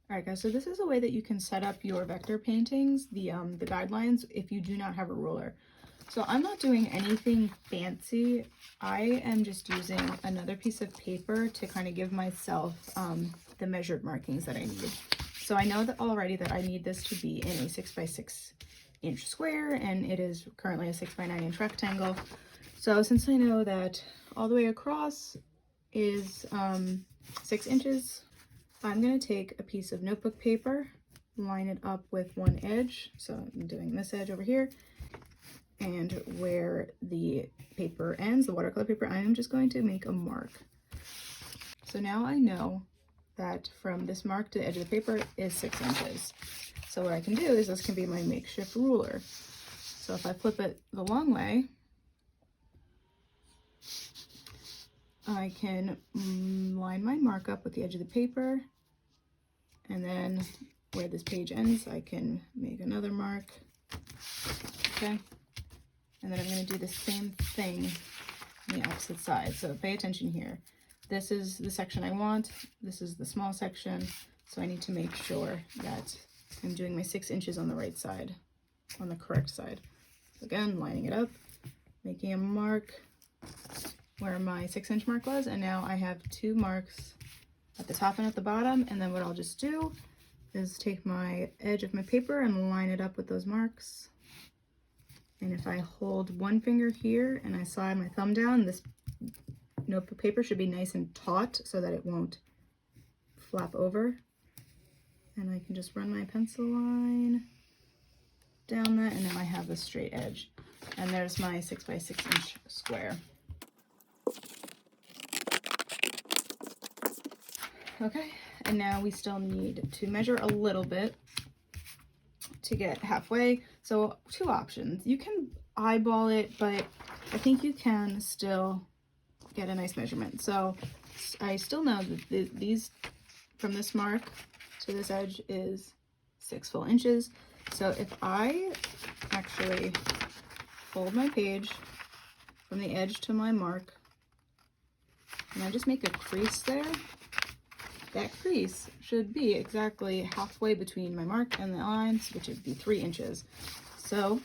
All right, guys, so this is a way that you can set up your vector paintings, the guidelines, if you do not have a ruler. So I'm not doing anything fancy. I am just using another piece of paper to kind of give myself the measured markings that I need. So I know that already that I need this to be in a 6x6 inch square, and it is currently a 6x9 inch rectangle. So since I know that all the way across is 6 inches, I'm going to take a piece of notebook paper, line it up with one edge. So I'm doing this edge over here, and where the paper ends, the watercolor paper, I am just going to make a mark. So now I know that from this mark to the edge of the paper is 6 inches. So what I can do is this can be my makeshift ruler. So if I flip it the long way, I can line my mark up with the edge of the paper, and then where this page ends, I can make another mark. Okay, and then I'm going to do the same thing on the opposite side. So pay attention here. This is the section I want. This is the small section. So I need to make sure that I'm doing my 6 inches on the right side, on the correct side. So again, lining it up, making a mark where my 6 inch mark was, and now I have 2 marks at the top and at the bottom. And then what I'll just do is take my edge of my paper and line it up with those marks. And if I hold one finger here and I slide my thumb down, this notebook paper should be nice and taut so that it won't flap over. And I can just run my pencil line down that, and now I have a straight edge. And there's my 6x6 inch square. Okay, and now we still need to measure a little bit to get halfway. So 2 options. You can eyeball it, but I think you can still get a nice measurement. So I still know that these, from this mark to this edge, is 6 full inches. So if I actually fold my page from the edge to my mark, and I just make a crease there, that crease should be exactly halfway between my mark and the lines, which would be 3 inches. So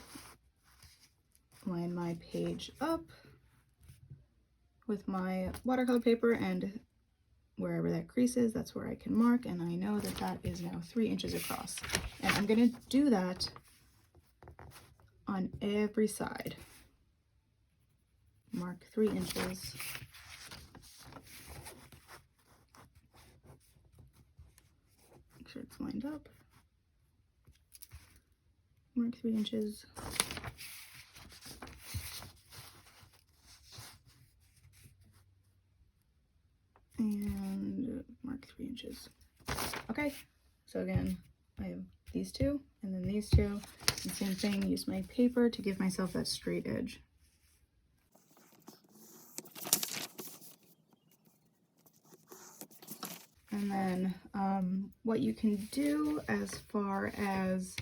line my page up with my watercolor paper, and wherever that crease is, that's where I can mark, and I know that that is now 3 inches across. And I'm going to do that on every side. Mark 3 inches. Make sure it's lined up. Mark 3 inches. And mark 3 inches. Okay, so again, I have these 2 and then these 2. And same thing, use my paper to give myself that straight edge. And then what you can do as far as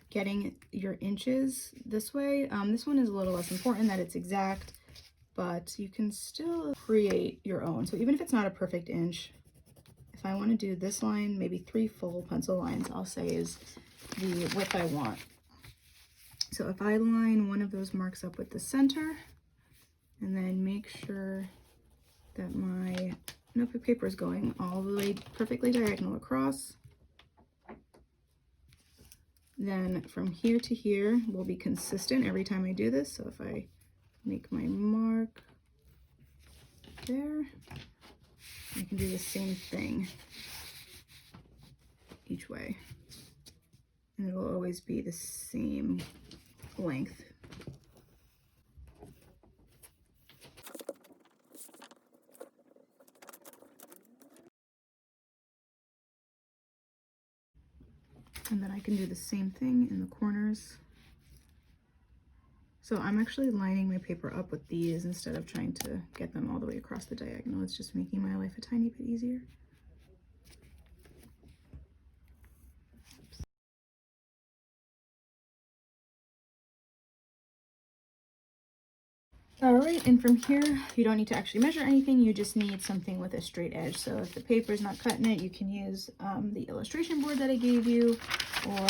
getting your inches this way, this one is a little less important that it's exact, but you can still create your own. So even if it's not a perfect inch, if I want to do this line, maybe 3 full pencil lines, I'll say is the width I want. So if I line one of those marks up with the center, and then make sure that my notebook paper is going all the way perfectly diagonal across, then from here to here will be consistent every time I do this. So if I make my mark there, I can do the same thing each way, and it will always be the same length. And then I can do the same thing in the corners. So I'm actually lining my paper up with these instead of trying to get them all the way across the diagonal. It's just making my life a tiny bit easier. All right, and from here, you don't need to actually measure anything. You just need something with a straight edge. So if the paper is not cutting it, you can use the illustration board that I gave you, or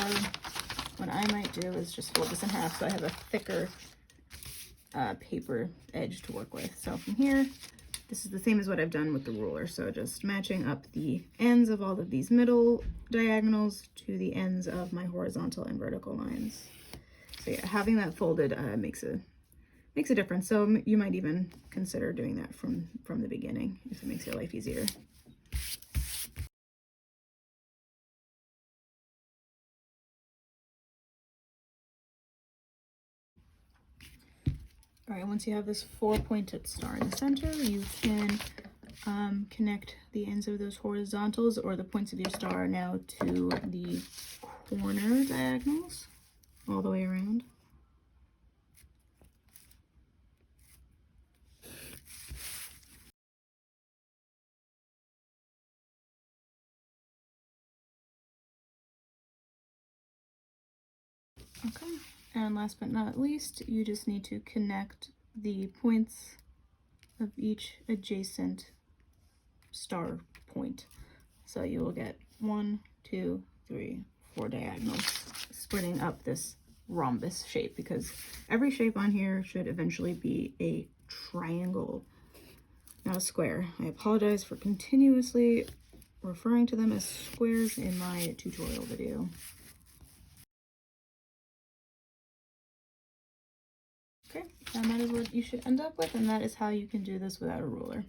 what I might do is just fold this in half so I have a thicker paper edge to work with. So from here, this is the same as what I've done with the ruler. So just matching up the ends of all of these middle diagonals to the ends of my horizontal and vertical lines. So yeah, having that folded makes a difference. So you might even consider doing that from the beginning if it makes your life easier. All right, once you have this 4-pointed star in the center, you can connect the ends of those horizontals or the points of your star now to the corner diagonals all the way around. Okay, and last but not least, you just need to connect the points of each adjacent star point. So you will get 1, 2, 3, 4 diagonals splitting up this rhombus shape, because every shape on here should eventually be a triangle, not a square. I apologize for continuously referring to them as squares in my tutorial video. Okay, and that is what you should end up with, and that is how you can do this without a ruler.